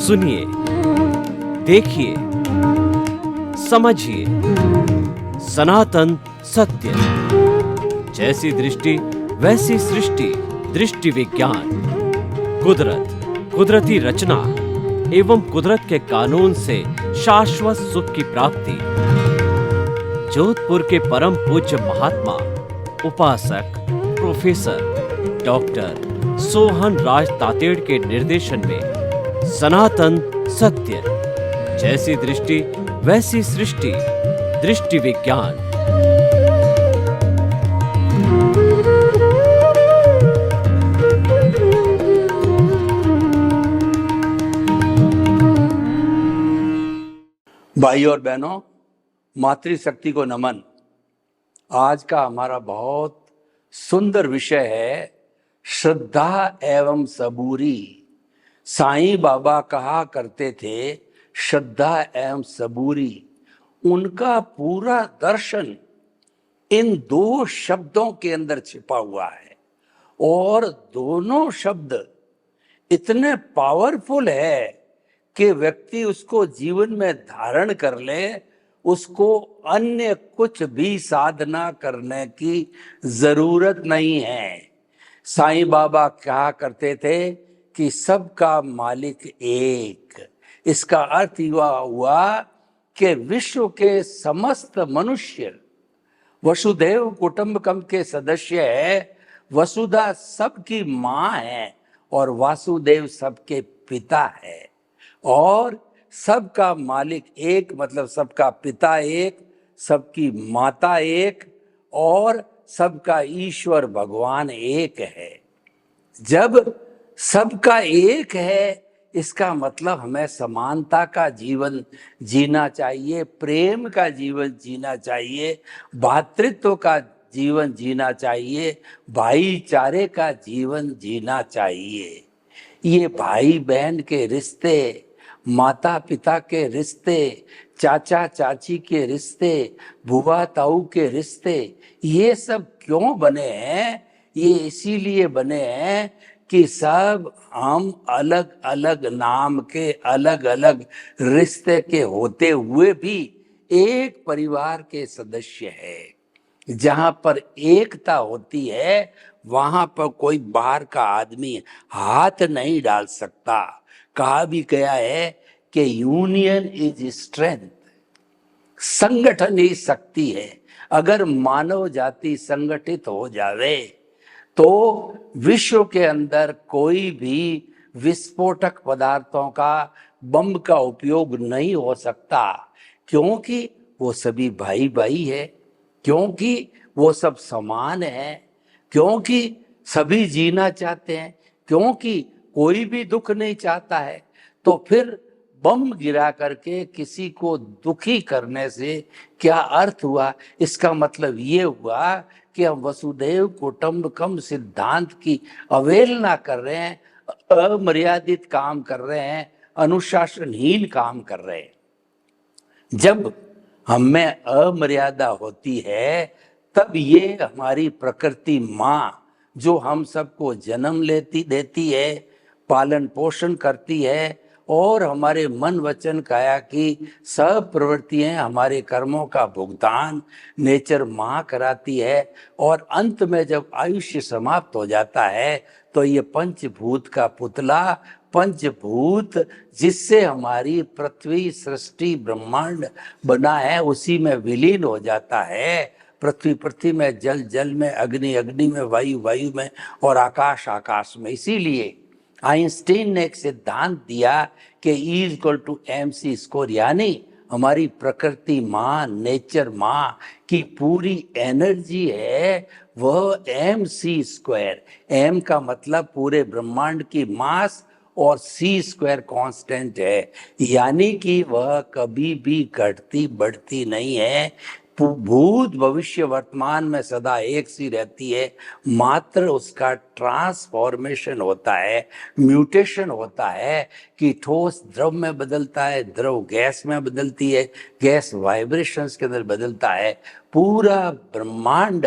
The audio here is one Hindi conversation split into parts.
सुनिए, देखिए, समझिए सनातन सत्य। जैसी दृष्टि वैसी सृष्टि, दृष्टि विज्ञान। कुदरत, कुदरती रचना एवं कुदरत के कानून से शाश्वत सुख की प्राप्ति। जोधपुर के परम पूज्य महात्मा उपासक प्रोफेसर डॉक्टर सोहन राज तातेड़ के निर्देशन में सनातन सत्य। जैसी दृष्टि वैसी सृष्टि, दृष्टि विज्ञान। भाई और बहनों, मातृशक्ति को नमन। आज का हमारा बहुत सुंदर विषय है श्रद्धा एवं सबूरी। साईं बाबा कहा करते थे श्रद्धा एवं सबूरी। उनका पूरा दर्शन इन दो शब्दों के अंदर छिपा हुआ है और दोनों शब्द इतने पावरफुल है कि व्यक्ति उसको जीवन में धारण कर ले, उसको अन्य कुछ भी साधना करने की जरूरत नहीं है। साईं बाबा कहा करते थे कि सबका मालिक एक। इसका अर्थ यह हुआ कि विश्व के समस्त मनुष्य वसुधैव कुटुंबकम के सदस्य है। वसुधा सबकी माँ है और वासुदेव सबके पिता है। और सबका मालिक एक मतलब सबका पिता एक, सबकी माता एक और सबका ईश्वर भगवान एक है। जब सबका एक है, इसका मतलब हमें समानता का जीवन जीना चाहिए, प्रेम का जीवन जीना चाहिए, भातृत्व का जीवन जीना चाहिए, भाईचारे का जीवन जीना चाहिए। ये भाई बहन के रिश्ते, माता पिता के रिश्ते, चाचा चाची के रिश्ते, बुआ ताऊ के रिश्ते, ये सब क्यों बने हैं? ये इसीलिए बने हैं कि सब हम अलग अलग नाम के अलग अलग रिश्ते के होते हुए भी एक परिवार के सदस्य हैं। जहां पर एकता होती है वहां पर कोई बाहर का आदमी हाथ नहीं डाल सकता। कहा भी गया है कि यूनियन इज स्ट्रेंथ, संगठन ही शक्ति है। अगर मानव जाति संगठित हो जावे तो विश्व के अंदर कोई भी विस्फोटक पदार्थों का, बम का उपयोग नहीं हो सकता, क्योंकि वो सभी भाई भाई है, क्योंकि वो सब समान है, क्योंकि सभी जीना चाहते हैं, क्योंकि कोई भी दुख नहीं चाहता है। तो फिर बम गिरा करके किसी को दुखी करने से क्या अर्थ हुआ? इसका मतलब ये हुआ कि हम वसुधैव कुटुंबकम सिद्धांत की अवहेलना कर रहे हैं, अमर्यादित काम कर रहे हैं, अनुशासनहीन काम कर रहे हैं। जब हम में अमर्यादा होती है तब ये हमारी प्रकृति माँ जो हम सबको जन्म देती है, पालन पोषण करती है और हमारे मन वचन काया की सब प्रवृत्तियां, हमारे कर्मों का भुगतान नेचर माँ कराती है। और अंत में जब आयुष्य समाप्त हो जाता है तो ये पंचभूत का पुतला, पंचभूत जिससे हमारी पृथ्वी सृष्टि ब्रह्मांड बना है, उसी में विलीन हो जाता है। पृथ्वी में, जल जल में, अग्नि अग्नि में, वायु वायु में और आकाश आकाश में। इसीलिए आइंस्टीन ने एक सिद्धांत दिया कि E=mc², यानी हमारी प्रकृति माँ, नेचर माँ की पूरी एनर्जी है वह mc²। m का मतलब पूरे ब्रह्मांड की मास और c² कांस्टेंट है, यानी कि वह कभी भी घटती बढ़ती नहीं है। भूत भविष्य वर्तमान में सदा एक सी रहती है, मात्र उसका ट्रांसफॉर्मेशन होता है, म्यूटेशन होता है कि ठोस द्रव में बदलता है, द्रव गैस में बदलती है, गैस वाइब्रेशंस के अंदर बदलता है। पूरा ब्रह्मांड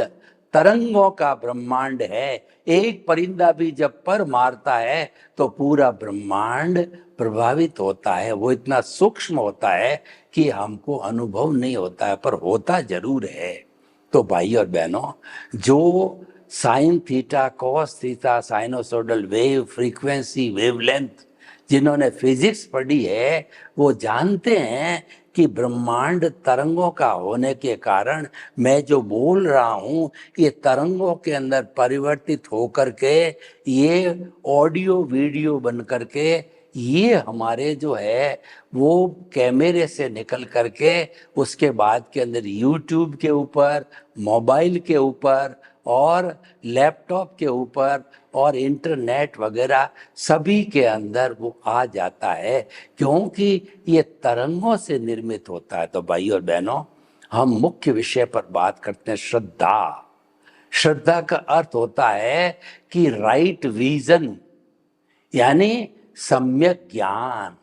तरंगों का ब्रह्मांड है। एक परिंदा भी जब पर मारता है तो पूरा ब्रह्मांड प्रभावित होता है। वो इतना सूक्ष्म होता है कि हमको अनुभव नहीं होता है, पर होता जरूर है। तो भाई और बहनों, जो sine theta cos theta sinusoidal wave frequency wavelength जिन्होंने फिजिक्स पढ़ी है वो जानते हैं कि ब्रह्मांड तरंगों का होने के कारण मैं जो बोल रहा हूं ये तरंगों के अंदर परिवर्तित होकर के ये ऑडियो वीडियो बन करके ये हमारे जो है वो कैमरे से निकल करके उसके बाद के अंदर यूट्यूब के ऊपर, मोबाइल के ऊपर और लैपटॉप के ऊपर और इंटरनेट वगैरह सभी के अंदर वो आ जाता है, क्योंकि ये तरंगों से निर्मित होता है। तो भाई और बहनों, हम मुख्य विषय पर बात करते हैं, श्रद्धा। श्रद्धा का अर्थ होता है कि राइट विजन, यानी सम्यक ज्ञान।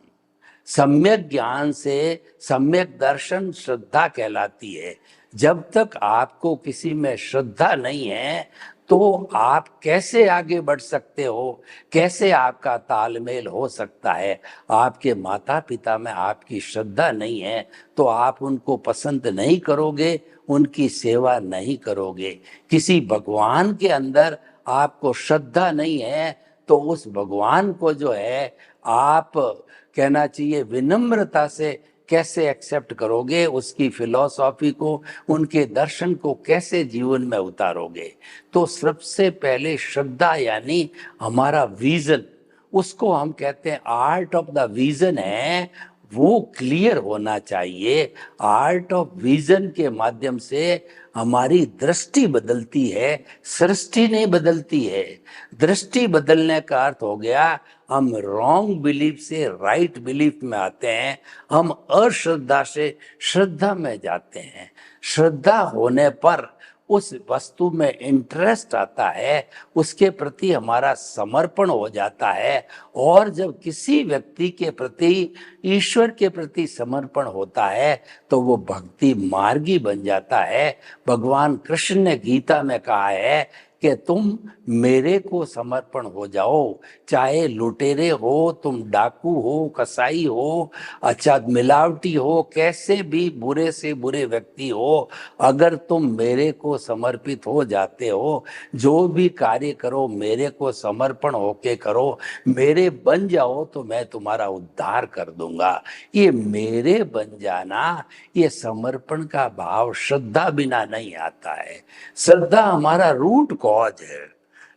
सम्यक ज्ञान से सम्यक दर्शन श्रद्धा कहलाती है। जब तक आपको किसी में श्रद्धा नहीं है तो आप कैसे आगे बढ़ सकते हो, कैसे आपका तालमेल हो सकता है। आपके माता पिता में आपकी श्रद्धा नहीं है तो आप उनको पसंद नहीं करोगे, उनकी सेवा नहीं करोगे। किसी भगवान के अंदर आपको श्रद्धा नहीं है तो उस भगवान को जो है आप कहना चाहिए विनम्रता से कैसे एक्सेप्ट करोगे, उसकी फिलॉसफी को, उनके दर्शन को कैसे जीवन में उतारोगे। तो सबसे पहले श्रद्धा यानी हमारा विजन, उसको हम कहते हैं आर्ट ऑफ द विजन है, वो क्लियर होना चाहिए। आर्ट ऑफ विजन के माध्यम से हमारी दृष्टि बदलती है, सृष्टि नहीं बदलती है। दृष्टि बदलने का अर्थ हो गया हम रॉन्ग बिलीफ से राइट बिलीफ में आते हैं, हम अश्रद्धा से श्रद्धा में जाते हैं। श्रद्धा होने पर उस वस्तु में इंटरेस्ट आता है, उसके प्रति हमारा समर्पण हो जाता है। और जब किसी व्यक्ति के प्रति, ईश्वर के प्रति समर्पण होता है तो वो भक्ति मार्गी बन जाता है। भगवान कृष्ण ने गीता में कहा है कि तुम मेरे को समर्पण हो जाओ, चाहे लुटेरे हो, तुम डाकू हो, कसाई हो, अच्छा मिलावटी हो, कैसे भी बुरे से बुरे व्यक्ति हो, अगर तुम मेरे को समर्पित हो जाते हो, जो भी कार्य करो मेरे को समर्पण होके करो, मेरे बन जाओ तो मैं तुम्हारा उद्धार कर दूंगा। ये मेरे बन जाना, ये समर्पण का भाव श्रद्धा बिना नहीं आता है। श्रद्धा हमारा रूट कॉज है।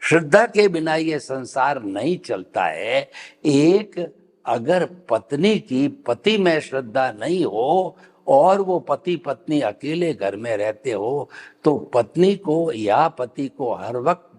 श्रद्धा के बिना ये संसार नहीं चलता है। एक अगर पत्नी की पति में श्रद्धा नहीं हो और वो पति पत्नी अकेले घर में रहते हो तो पत्नी को या पति को हर वक्त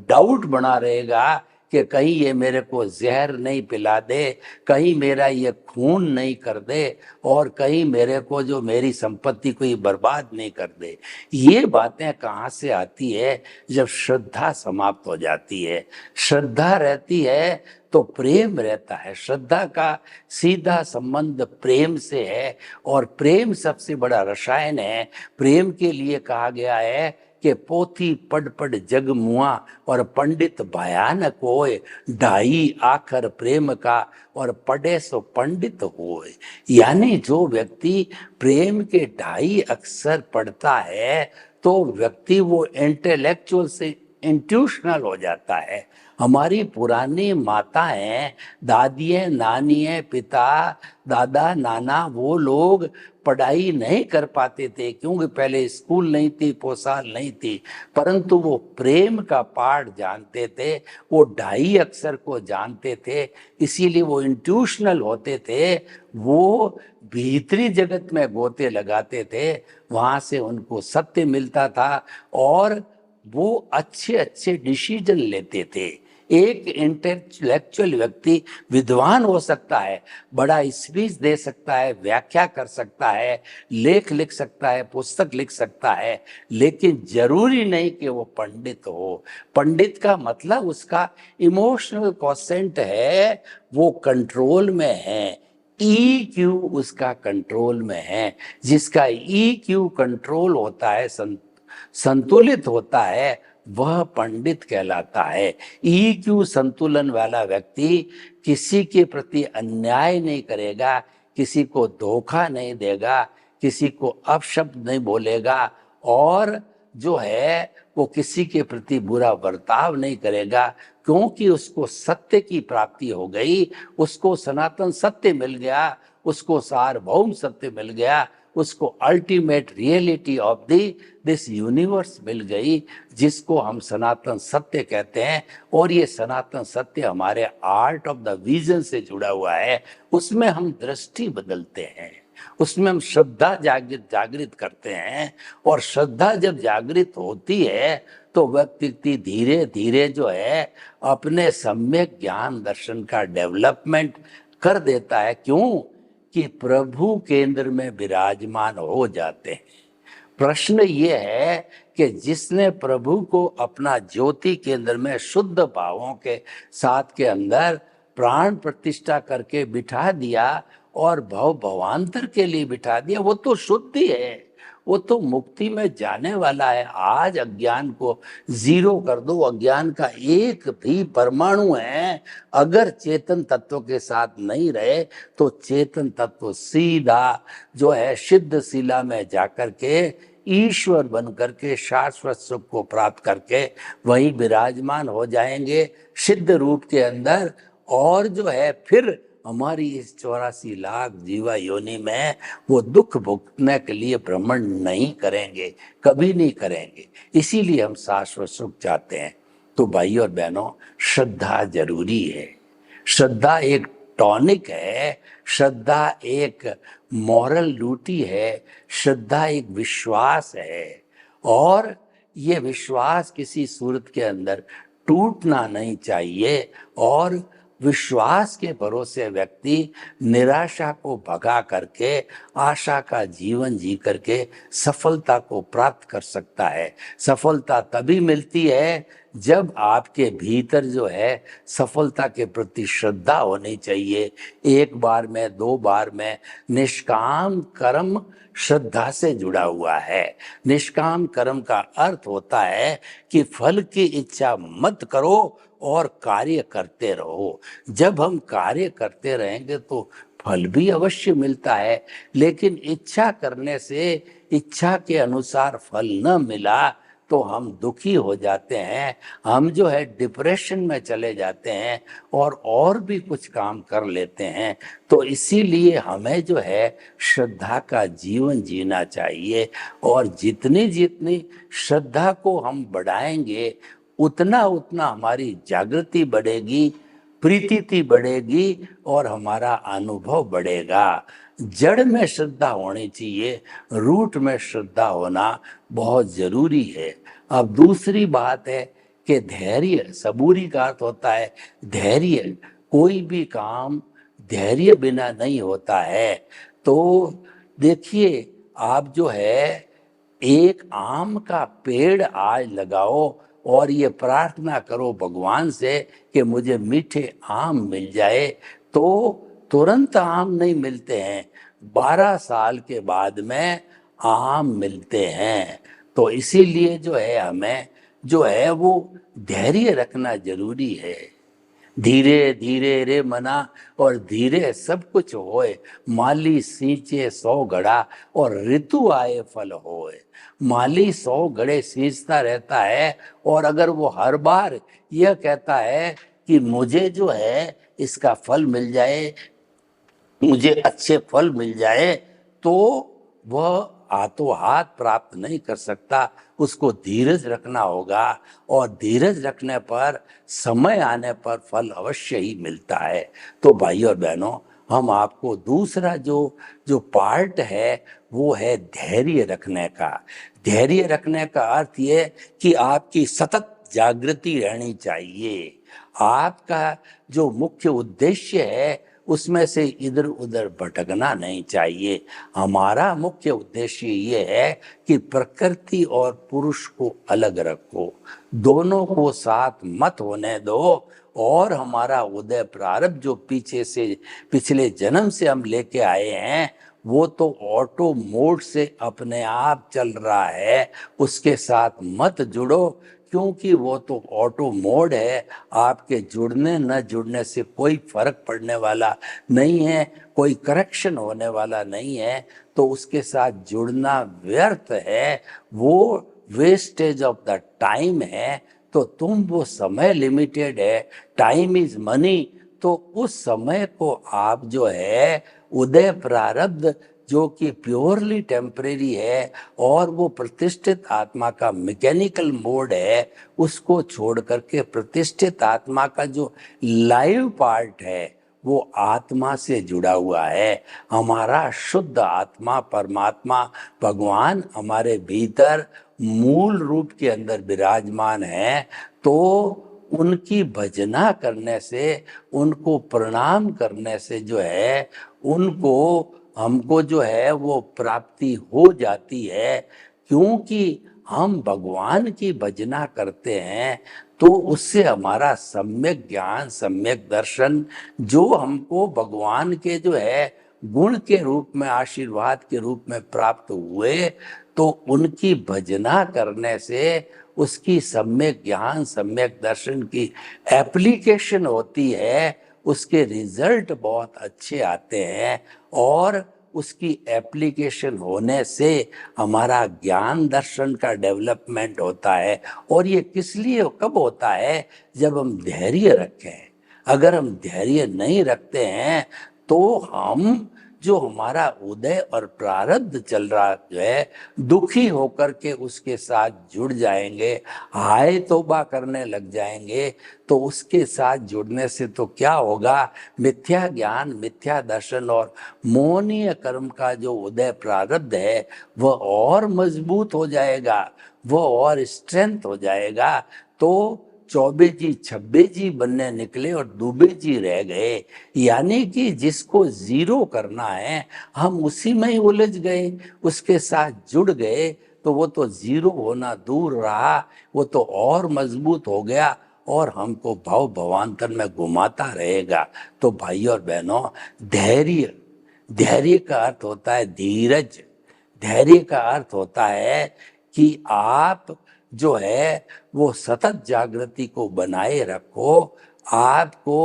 डाउट बना रहेगा कि कहीं ये मेरे को जहर नहीं पिला दे, कहीं मेरा ये खून नहीं कर दे और कहीं मेरे को जो मेरी संपत्ति को ये बर्बाद नहीं कर दे। ये बातें कहाँ से आती है? जब श्रद्धा समाप्त हो जाती है। श्रद्धा रहती है तो प्रेम रहता है। श्रद्धा का सीधा संबंध प्रेम से है और प्रेम सबसे बड़ा रसायन है। प्रेम के लिए कहा गया है कि पोथी पढ़ पढ़ जग मुआ और पंडित भयानक होए, ढाई आखर प्रेम का और पढ़े सो पंडित होए। यानी जो व्यक्ति प्रेम के ढाई अक्षर पढ़ता है तो व्यक्ति वो इंटेलेक्चुअल से इंट्यूशनल हो जाता है। हमारी पुरानी माताएं, दादियाँ, नानियाँ, पिता, दादा, नाना, वो लोग पढ़ाई नहीं कर पाते थे क्योंकि पहले स्कूल नहीं थी, पोशाक नहीं थी, परंतु वो प्रेम का पाठ जानते थे, वो ढाई अक्षर को जानते थे, इसीलिए वो इंट्यूशनल होते थे। वो भीतरी जगत में गोते लगाते थे, वहां से उनको सत्य मिलता था और वो अच्छे अच्छे डिसीजन लेते थे। एक इंटेलेक्चुअल व्यक्ति विद्वान हो सकता है, बड़ा स्पीच दे सकता है, व्याख्या कर सकता है, लेख लिख सकता है, पुस्तक लिख सकता है, लेकिन जरूरी नहीं कि वो पंडित हो। पंडित का मतलब उसका इमोशनल क्वोशेंट है, वो कंट्रोल में है। EQ उसका कंट्रोल में है। जिसका EQ कंट्रोल होता है संतुलित होता है वह पंडित कहलाता है। ईक्यू संतुलन वाला व्यक्ति किसी के प्रति अन्याय नहीं करेगा, किसी को धोखा नहीं देगा, किसी को अपशब्द नहीं बोलेगा और जो है वो किसी के प्रति बुरा बर्ताव नहीं करेगा, क्योंकि उसको सत्य की प्राप्ति हो गई, उसको सनातन सत्य मिल गया, उसको सार्वभौम सत्य मिल गया, उसको ultimate reality of this universe मिल गई, जिसको हम सनातन सत्य कहते हैं। और ये सनातन सत्य हमारे आर्ट ऑफ द विजन से जुड़ा हुआ है। उसमें हम दृष्टि बदलते हैं, उसमें हम श्रद्धा जागृत करते हैं, और श्रद्धा जब जागृत होती है तो व्यक्ति धीरे धीरे जो है अपने सम्यक ज्ञान दर्शन का डेवलपमेंट कर देता है। क्यों? कि प्रभु केंद्र में विराजमान हो जाते हैं। प्रश्न ये है कि जिसने प्रभु को अपना ज्योति केंद्र में शुद्ध भावों के साथ के अंदर प्राण प्रतिष्ठा करके बिठा दिया और भवांतर के लिए बिठा दिया, वो तो शुद्धि है, वो तो मुक्ति में जाने वाला है। आज अज्ञान को जीरो कर दो, अज्ञान का एक भी परमाणु है अगर चेतन तत्व के साथ नहीं रहे तो चेतन तत्व सीधा जो है सिद्ध शिला में जाकर के ईश्वर बन करके शाश्वत सुख को प्राप्त करके वहीं विराजमान हो जाएंगे सिद्ध रूप के अंदर। और जो है फिर हमारी इस 84 लाख जीवा योनि में वो दुख भुगतने के लिए भ्रमण नहीं करेंगे, कभी नहीं करेंगे। इसीलिए हम शाश्वत सुख चाहते हैं। तो भाई और बहनों, श्रद्धा जरूरी है। श्रद्धा एक टॉनिक है, श्रद्धा एक मॉरल ड्यूटी है, श्रद्धा एक विश्वास है। और ये विश्वास किसी सूरत के अंदर टूटना नहीं चाहिए। और विश्वास के भरोसे व्यक्ति निराशा को भगा करके आशा का जीवन जी करके सफलता को प्राप्त कर सकता है। सफलता तभी मिलती है जब आपके भीतर जो है सफलता के प्रति श्रद्धा होनी चाहिए। एक बार में, दो बार में, निष्काम कर्म श्रद्धा से जुड़ा हुआ है। निष्काम कर्म का अर्थ होता है कि फल की इच्छा मत करो और कार्य करते रहो। जब हम कार्य करते रहेंगे तो फल भी अवश्य मिलता है, लेकिन इच्छा करने से इच्छा के अनुसार फल न मिला तो हम दुखी हो जाते हैं, हम जो है डिप्रेशन में चले जाते हैं और भी कुछ काम कर लेते हैं। तो इसीलिए हमें जो है श्रद्धा का जीवन जीना चाहिए। और जितनी जितनी श्रद्धा को हम बढ़ाएंगे उतना उतना हमारी जागृति बढ़ेगी, प्रीति बढ़ेगी और हमारा अनुभव बढ़ेगा। जड़ में श्रद्धा होनी चाहिए, रूट में श्रद्धा होना बहुत जरूरी है। अब दूसरी बात है कि धैर्य, सबूरी का अर्थ होता है धैर्य। कोई भी काम धैर्य बिना नहीं होता है। तो देखिए, आप जो है एक आम का पेड़ आज लगाओ और ये प्रार्थना करो भगवान से कि मुझे मीठे आम मिल जाए, तो तुरंत आम नहीं मिलते हैं, 12 साल के बाद में आम मिलते हैं। तो इसीलिए जो है हमें जो है वो धैर्य रखना जरूरी है। धीरे धीरे रे मना और धीरे सब कुछ होए, माली सींचे 100 घड़ा और ऋतु आए फल होए। माली 100 घड़े सींचता रहता है और अगर वो हर बार यह कहता है कि मुझे जो है इसका फल मिल जाए, मुझे अच्छे फल मिल जाए, तो वह हाथों हाथ प्राप्त नहीं कर सकता। उसको धीरज रखना होगा और धीरज रखने पर समय आने पर फल अवश्य ही मिलता है। तो भाई और बहनों, हम आपको दूसरा जो पार्ट है वो है धैर्य रखने का। धैर्य रखने का अर्थ ये कि आपकी सतत जागृति रहनी चाहिए। आपका जो मुख्य उद्देश्य है उसमें से इधर उधर भटकना नहीं चाहिए। हमारा मुख्य उद्देश्य ये है कि प्रकृति और पुरुष को अलग रखो, दोनों को साथ मत होने दो। और हमारा उदय प्रारब्ध जो पीछे से पिछले जन्म से हम लेके आए हैं वो तो ऑटो मोड से अपने आप चल रहा है, उसके साथ मत जुड़ो, क्योंकि वो तो ऑटो मोड है। आपके जुड़ने न जुड़ने से कोई फर्क पड़ने वाला नहीं है, कोई करेक्शन होने वाला नहीं है, तो उसके साथ जुड़ना व्यर्थ है, वो वेस्टेज ऑफ द टाइम है। तो तुम वो समय लिमिटेड है, टाइम इज मनी, तो उस समय को आप जो है उदय प्रारब्ध जो कि प्योरली टेम्परेरी है और वो प्रतिष्ठित आत्मा का मैकेनिकल मोड है, उसको छोड़ करके प्रतिष्ठित आत्मा का जो लाइव पार्ट है वो आत्मा से जुड़ा हुआ है। हमारा शुद्ध आत्मा परमात्मा भगवान हमारे भीतर मूल रूप के अंदर विराजमान है। तो उनकी भजना करने से, उनको प्रणाम करने से जो है उनको हमको जो है वो प्राप्ति हो जाती है। क्योंकि हम भगवान की भजना करते हैं तो उससे हमारा सम्यक ज्ञान, सम्यक दर्शन जो हमको भगवान के जो है गुण के रूप में, आशीर्वाद के रूप में प्राप्त हुए, तो उनकी भजना करने से उसकी सम्यक ज्ञान, सम्यक दर्शन की एप्लीकेशन होती है, उसके रिजल्ट बहुत अच्छे आते हैं। और उसकी एप्लीकेशन होने से हमारा ज्ञान दर्शन का डेवलपमेंट होता है। और ये किस लिए, कब होता है? जब हम धैर्य रखें। अगर हम धैर्य नहीं रखते हैं तो हम जो हमारा उदय और प्रारब्ध चल रहा है, दुखी होकर के उसके साथ जुड़ जाएंगे, हाय तौबा करने लग जाएंगे। तो उसके साथ जुड़ने से तो क्या होगा? मिथ्या ज्ञान, मिथ्या दर्शन और मोहनीय कर्म का जो उदय प्रारब्ध है वह और मजबूत हो जाएगा, वह और स्ट्रेंथ हो जाएगा। तो चौबे जी छब्बे जी बनने निकले और दुबे जी रह गए। यानी कि जिसको जीरो करना है हम उसी में ही उलझ गए, उसके साथ जुड़ गए, तो वो तो जीरो होना दूर रहा, वो तो और मजबूत हो गया और हमको भव भवांतर में घुमाता रहेगा। तो भाई और बहनों, धैर्य, धैर्य का अर्थ होता है धीरज। धैर्य का अर्थ होता है कि आप जो है वो सतत जागृति को बनाए रखो। आपको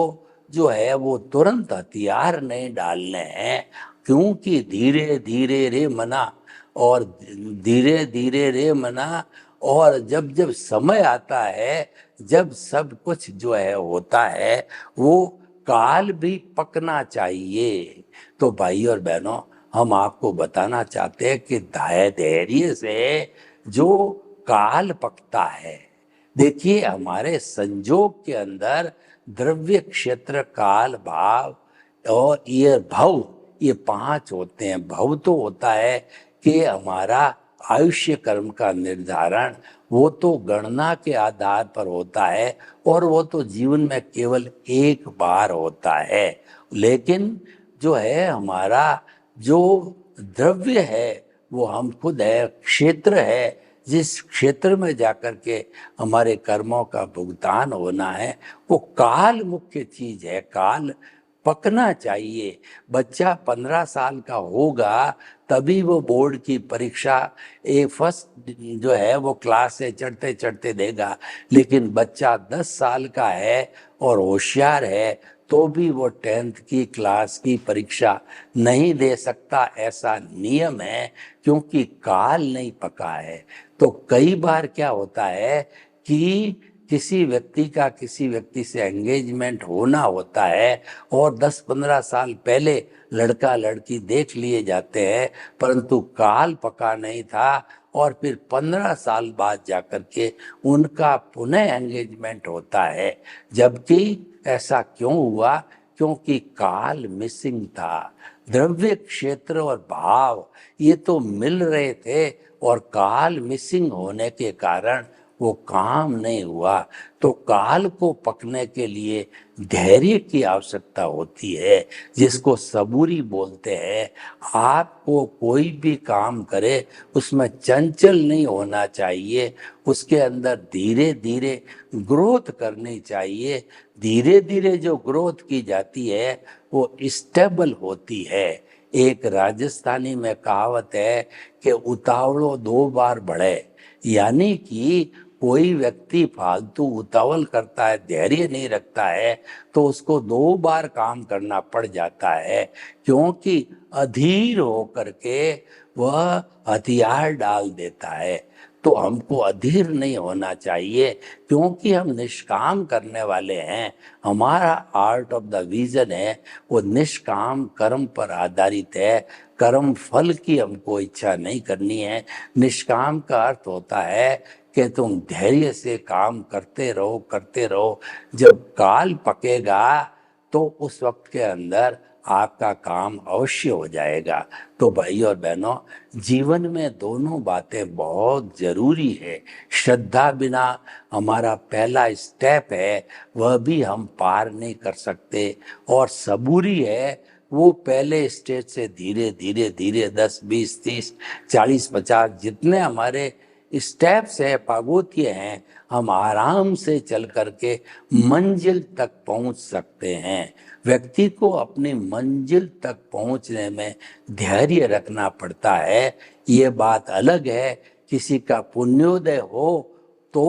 जो है वो तुरंत हथियार नहीं डालने हैं, क्योंकि धीरे धीरे रे मना, और धीरे धीरे रे मना, और जब जब समय आता है, जब सब कुछ जो है होता है, वो काल भी पकना चाहिए। तो भाई और बहनों, हम आपको बताना चाहते हैं कि धैर्य से जो काल पकता है। देखिए, हमारे संजोग के अंदर द्रव्य, क्षेत्र, काल, भाव और ये भव, ये पांच होते हैं। भव तो होता है कि हमारा आयुष्य कर्म का निर्धारण, वो तो गणना के आधार पर होता है और वो तो जीवन में केवल एक बार होता है। लेकिन जो है हमारा जो द्रव्य है वो हम खुद है, क्षेत्र है, जिस क्षेत्र में जाकर के हमारे कर्मों का भुगतान होना है, वो काल मुख्य चीज है। काल पकना चाहिए। बच्चा 15 साल का होगा तभी वो बोर्ड की परीक्षा फर्स्ट जो है वो क्लास से चढ़ते चढ़ते देगा। लेकिन बच्चा 10 साल का है और होशियार है तो भी वो 10th की क्लास की परीक्षा नहीं दे सकता, ऐसा नियम है, क्योंकि काल नहीं पका है। तो कई बार क्या होता है कि किसी व्यक्ति का किसी व्यक्ति से एंगेजमेंट होना होता है और 10-15 साल पहले लड़का लड़की देख लिए जाते हैं, परंतु काल पका नहीं था और फिर 15 साल बाद जाकर के उनका पुनः एंगेजमेंट होता है। जबकि ऐसा क्यों हुआ? क्योंकि काल मिसिंग था। द्रव्य, क्षेत्र और भाव ये तो मिल रहे थे और काल मिसिंग होने के कारण वो काम नहीं हुआ, तो काल को पकने के लिए धैर्य की आवश्यकता होती है, जिसको सबूरी बोलते हैं। आपको कोई भी काम करे उसमें चंचल नहीं होना चाहिए, उसके अंदर धीरे धीरे ग्रोथ करनी चाहिए। धीरे धीरे जो ग्रोथ की जाती है वो स्टेबल होती है। एक राजस्थानी में कहावत है कि उतावलो 2 बार बढ़े, यानी कि कोई व्यक्ति फालतू उतावल करता है, धैर्य नहीं रखता है, तो उसको 2 बार काम करना पड़ जाता है, क्योंकि अधीर होकर के वह हथियार डाल देता है। तो हमको अधीर नहीं होना चाहिए, क्योंकि हम निष्काम करने वाले हैं। हमारा आर्ट ऑफ द विजन है वो निष्काम कर्म पर आधारित है। कर्म फल की हमको इच्छा नहीं करनी है। निष्काम का अर्थ होता है कि तुम धैर्य से काम करते रहो। जब काल पकेगा तो उस वक्त के अंदर आपका काम अवश्य हो जाएगा। तो भाई और बहनों, जीवन में दोनों बातें बहुत जरूरी है। श्रद्धा बिना हमारा पहला स्टेप है वह भी हम पार नहीं कर सकते, और सबूरी है वो पहले स्टेज से धीरे धीरे धीरे 10, 20, 30, 40, 50 जितने हमारे स्टेप्स है, पागोतिये हैं, हम आराम से चल करके मंजिल तक पहुंच सकते हैं। व्यक्ति को अपनी मंजिल तक पहुंचने में धैर्य रखना पड़ता है। ये बात अलग है, किसी का पुण्योदय हो तो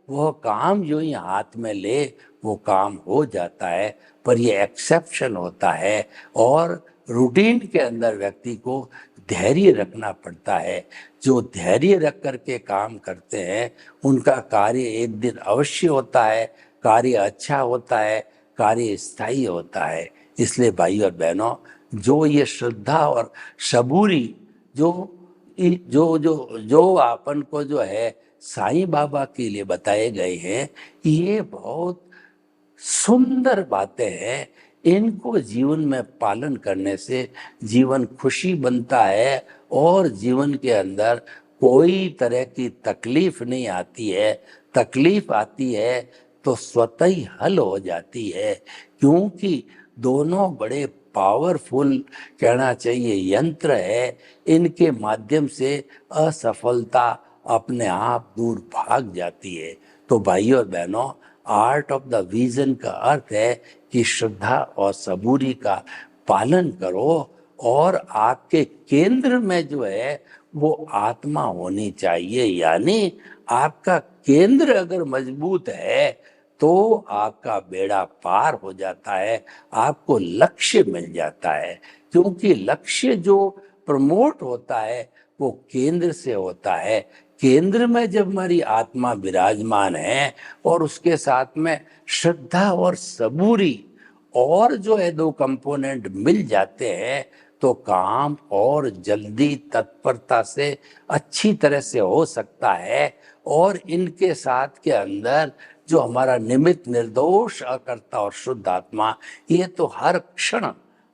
वह काम जो ही हाथ में ले वो काम हो जाता है, पर ये एक्सेप्शन होता है। और रूटीन के अंदर व्यक्ति को धैर्य रखना पड़ता है। जो धैर्य रख करके काम करते हैं उनका कार्य एक दिन अवश्य होता है, कार्य अच्छा होता है, कार्य स्थायी होता है। इसलिए भाई और बहनों, जो ये श्रद्धा और सबूरी जो जो जो जो आपन को जो है साईं बाबा के लिए बताए गए हैं, ये बहुत सुंदर बातें हैं। इनको जीवन में पालन करने से जीवन खुशी बनता है, और जीवन के अंदर कोई तरह की तकलीफ नहीं आती है। तकलीफ आती है तो स्वतः ही हल हो जाती है, क्योंकि दोनों बड़े पावरफुल कहना चाहिए यंत्र है। इनके माध्यम से असफलता अपने आप दूर भाग जाती है। तो भाइयों और बहनों, आर्ट ऑफ द विजन का अर्थ है कि श्रद्धा और सबूरी का पालन करो, और आपके केंद्र में जो है वो आत्मा होनी चाहिए। यानी आपका केंद्र अगर मजबूत है तो आपका बेड़ा पार हो जाता है, आपको लक्ष्य मिल जाता है। क्योंकि लक्ष्य जो प्रमोट होता है वो केंद्र से होता है। केंद्र में जब हमारी आत्मा विराजमान है और उसके साथ में श्रद्धा और सबूरी और जो है 2 कंपोनेंट मिल जाते हैं, तो काम और जल्दी तत्परता से अच्छी तरह से हो सकता है। और इनके साथ के अंदर जो हमारा निमित्त निर्दोष अकर्ता और शुद्ध आत्मा, ये तो हर क्षण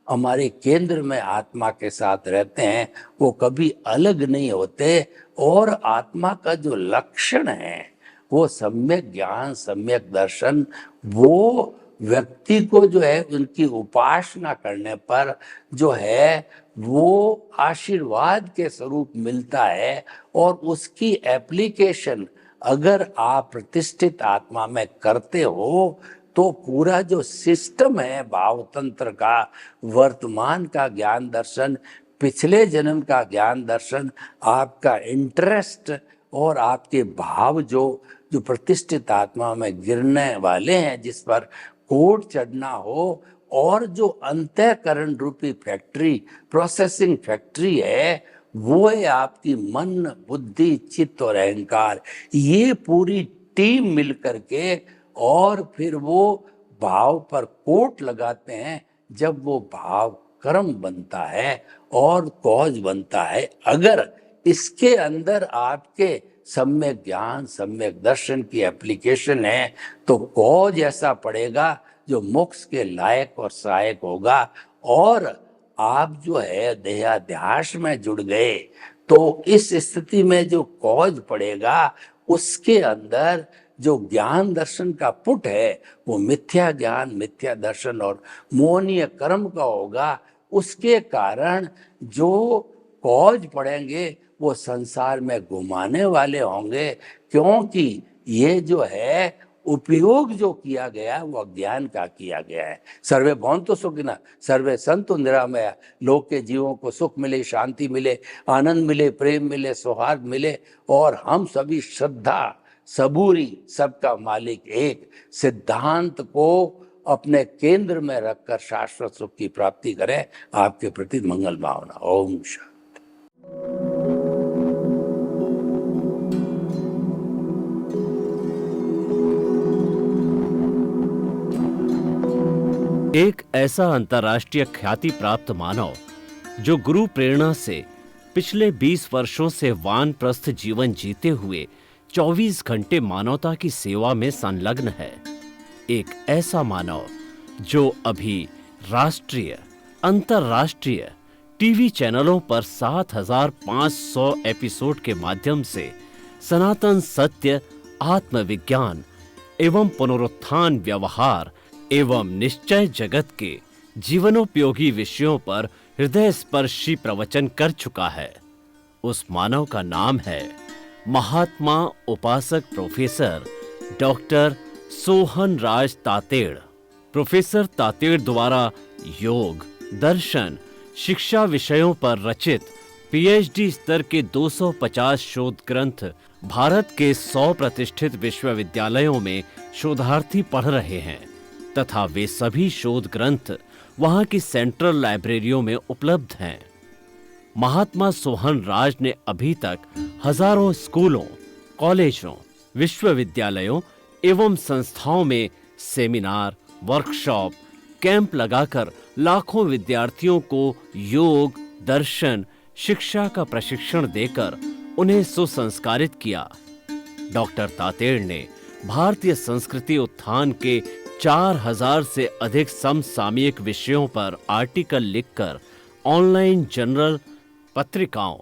हमारे केंद्र में आत्मा के साथ रहते हैं, वो कभी अलग नहीं होते। और आत्मा का जो लक्षण है वो सम्यक ज्ञान, सम्यक दर्शन, वो व्यक्ति को जो है उनकी उपासना करने पर जो है वो आशीर्वाद के स्वरूप मिलता है। और उसकी एप्लीकेशन अगर आप प्रतिष्ठित आत्मा में करते हो तो पूरा जो सिस्टम है भावतंत्र का, वर्तमान का ज्ञान दर्शन, पिछले जन्म का ज्ञान दर्शन, आपका इंटरेस्ट और आपके भाव जो जो प्रतिष्ठित आत्मा में गिरने वाले हैं, जिस पर कोट चढ़ना हो, और जो अंतःकरण रूपी फैक्ट्री, प्रोसेसिंग फैक्ट्री है, वो है आपकी मन, बुद्धि, चित्त और अहंकार। ये पूरी टीम मिल करके और फिर वो भाव पर कोट लगाते हैं। जब वो भाव कर्म बनता है और कॉज बनता है, अगर इसके अंदर आपके सम्यक ज्ञान, सम्यक दर्शन की एप्लीकेशन है, तो कॉज ऐसा पड़ेगा जो मोक्ष के लायक और सहायक होगा। और आप जो है देहाध्यास में जुड़ गए, तो इस स्थिति में जो कॉज पड़ेगा उसके अंदर जो ज्ञान दर्शन का पुट है वो मिथ्या ज्ञान, मिथ्या दर्शन और मोहनीय कर्म का होगा। उसके कारण जो कॉज पड़ेंगे वो संसार में घुमाने वाले होंगे, क्योंकि ये जो है उपयोग जो किया गया वो अज्ञान का किया गया है। सर्वे भवन्तु सुखिनः सर्वे सन्तु निरामया, लोक के जीवों को सुख मिले, शांति मिले, आनंद मिले, प्रेम मिले, सौहार्द मिले, और हम सभी श्रद्धा सबूरी, सबका मालिक एक सिद्धांत को अपने केंद्र में रखकर शाश्वत सुख की प्राप्ति करें। आपके प्रति मंगल भावना। ओम शांति। एक ऐसा अंतर्राष्ट्रीय ख्याति प्राप्त मानव जो गुरु प्रेरणा से पिछले 20 वर्षों से वानप्रस्थ जीवन जीते हुए 24 घंटे मानवता की सेवा में संलग्न है। एक ऐसा मानव जो अभी राष्ट्रीय, अंतर्राष्ट्रीय टीवी चैनलों पर 7,500 एपिसोड के माध्यम से सनातन सत्य, आत्मविज्ञान एवं पुनरुत्थान, व्यवहार एवं निश्चय जगत के जीवनोपयोगी विषयों पर हृदय स्पर्शी प्रवचन कर चुका है। उस मानव का नाम है महात्मा उपासक प्रोफेसर डॉक्टर सोहन राज तातेड़। प्रोफेसर तातेड़ द्वारा योग, दर्शन, शिक्षा विषयों पर रचित पीएचडी स्तर के 250 शोध ग्रंथ भारत के 100 प्रतिष्ठित विश्वविद्यालयों में शोधार्थी पढ़ रहे हैं तथा वे सभी शोध ग्रंथ वहां की सेंट्रल लाइब्रेरियों में उपलब्ध हैं। महात्मा सोहन राज ने अभी तक हजारों स्कूलों, कॉलेजों, विश्वविद्यालयों एवं संस्थाओं में सेमिनार, वर्कशॉप, कैंप लगाकर लाखों विद्यार्थियों को योग, दर्शन, शिक्षा का प्रशिक्षण देकर उन्हें सुसंस्कारित किया। डॉक्टर तातेड़ ने भारतीय संस्कृति उत्थान के 4000 से अधिक समसामयिक विषयों पर आर्टिकल लिखकर ऑनलाइन जर्नल, पत्रिकाओं,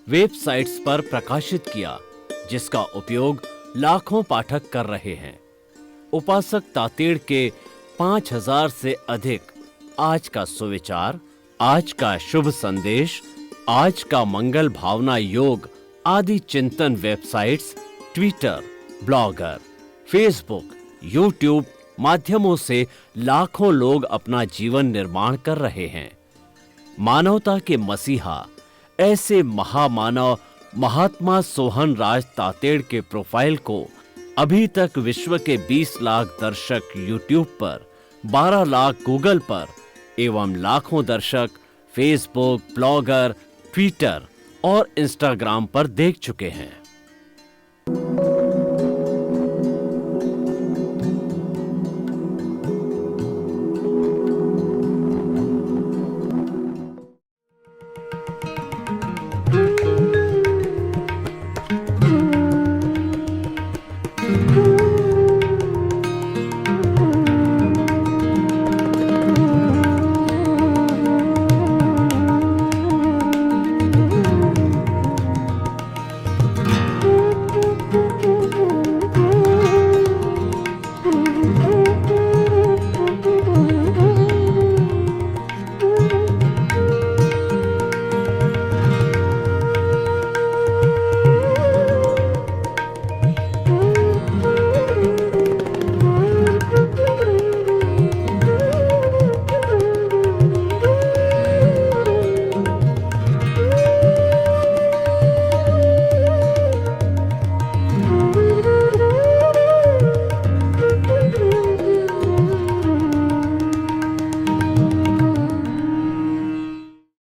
वेबसाइट्स पर प्रकाशित किया, जिसका उपयोग लाखों पाठक कर रहे हैं। उपासक तातेड़ के 5000 से अधिक आज का सुविचार, आज का शुभ संदेश, आज का मंगल भावना योग आदि चिंतन websites, Twitter, blogger, Facebook, YouTube माध्यमों से लाखों लोग अपना जीवन निर्माण कर रहे हैं। मानवता के मसीहा ऐसे महामानव महात्मा सोहन राज तातेड़ के प्रोफाइल को अभी तक विश्व के 20 लाख दर्शक यूट्यूब पर, 12 लाख गूगल पर एवं लाखों दर्शक फेसबुक, ब्लॉगर, ट्विटर और इंस्टाग्राम पर देख चुके हैं।